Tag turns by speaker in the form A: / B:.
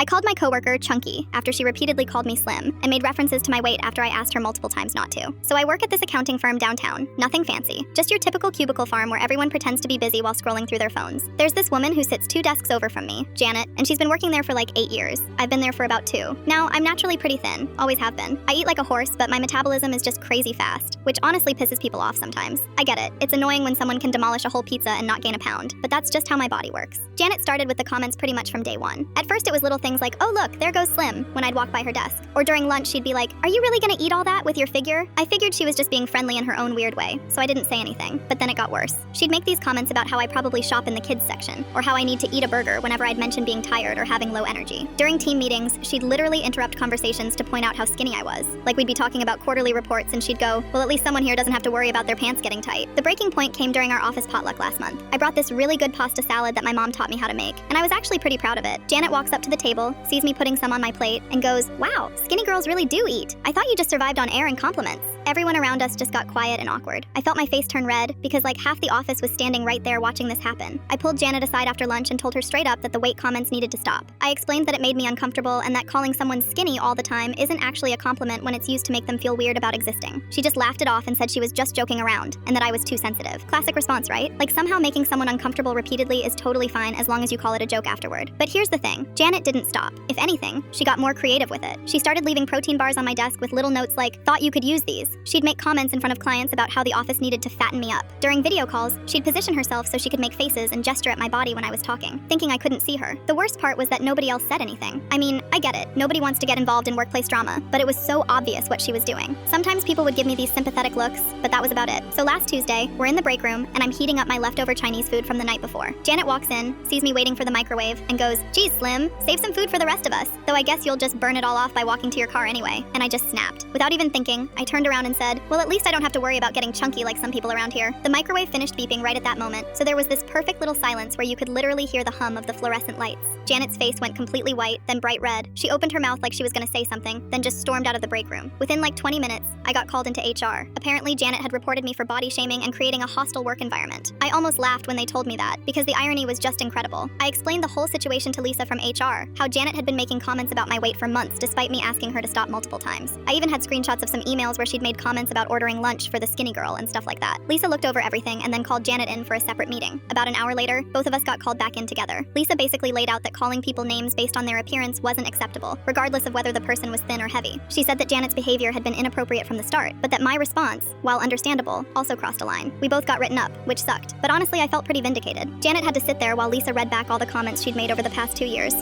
A: I called my coworker Chunky after she repeatedly called me slim and made references to my weight after I asked her multiple times not to. So I work at this accounting firm downtown. Nothing fancy. Just your typical cubicle farm where everyone pretends to be busy while scrolling through their phones. There's this woman who sits 2 desks over from me, Janet, and she's been working there for like 8 years. I've been there for about 2. Now, I'm naturally pretty thin. Always have been. I eat like a horse, but my metabolism is just crazy fast, which honestly pisses people off sometimes. I get it. It's annoying when someone can demolish a whole pizza and not gain a pound, but that's just how my body works. Janet started with the comments pretty much from day one. At first it was little things like, oh look, there goes Slim, when I'd walk by her desk. Or during lunch she'd be like, are you really gonna eat all that with your figure? I figured she was just being friendly in her own weird way, so I didn't say anything. But then it got worse. She'd make these comments about how I probably shop in the kids section, or how I need to eat a burger whenever I'd mention being tired or having low energy. During team meetings, she'd literally interrupt conversations to point out how skinny I was. Like we'd be talking about quarterly reports and she'd go, well, at least someone here doesn't have to worry about their pants getting tight. The breaking point came during our office potluck last month. I brought this really good pasta salad that my mom taught me how to make, and I was actually pretty proud of it. Janet walks up to the table, sees me putting some on my plate, and goes, wow, skinny girls really do eat. I thought you just survived on air and compliments. Everyone around us just got quiet and awkward. I felt my face turn red because like half the office was standing right there watching this happen. I pulled Janet aside after lunch and told her straight up that the weight comments needed to stop. I explained that it made me uncomfortable and that calling someone skinny all the time isn't actually a compliment when it's used to make them feel weird about existing. She just laughed it off and said she was just joking around and that I was too sensitive. Classic response, right? Like somehow making someone uncomfortable repeatedly is totally fine as long as you call it a joke afterward. But here's the thing, Janet didn't stop. If anything, she got more creative with it. She started leaving protein bars on my desk with little notes like, thought you could use these. She'd make comments in front of clients about how the office needed to fatten me up. During video calls, she'd position herself so she could make faces and gesture at my body when I was talking, thinking I couldn't see her. The worst part was that nobody else said anything. I mean, I get it. Nobody wants to get involved in workplace drama, but it was so obvious what she was doing. Sometimes people would give me these sympathetic looks, but that was about it. So last Tuesday, we're in the break room, and I'm heating up my leftover Chinese food from the night before. Janet walks in, sees me waiting for the microwave, and goes, geez, Slim, save some food for the rest of us. Though I guess you'll just burn it all off by walking to your car anyway. And I just snapped. Without even thinking, I turned around and said, well, at least I don't have to worry about getting chunky like some people around here. The microwave finished beeping right at that moment, so there was this perfect little silence where you could literally hear the hum of the fluorescent lights. Janet's face went completely white, then bright red. She opened her mouth like she was gonna say something, then just stormed out of the break room. Within like 20 minutes, I got called into HR. Apparently, Janet had reported me for body shaming and creating a hostile work environment. I almost laughed when they told me that, because the irony was just incredible. I explained the whole situation to Lisa from HR, how Janet had been making comments about my weight for months despite me asking her to stop multiple times. I even had screenshots of some emails where she'd made comments about ordering lunch for the skinny girl and stuff like that. Lisa looked over everything and then called Janet in for a separate meeting. About an hour later, both of us got called back in together. Lisa basically laid out that calling people names based on their appearance wasn't acceptable, regardless of whether the person was thin or heavy. She said that Janet's behavior had been inappropriate from the start, but that my response, while understandable, also crossed a line. We both got written up, which sucked, but honestly I felt pretty vindicated. Janet had to sit there while Lisa read back all the comments she'd made over the past 2 years.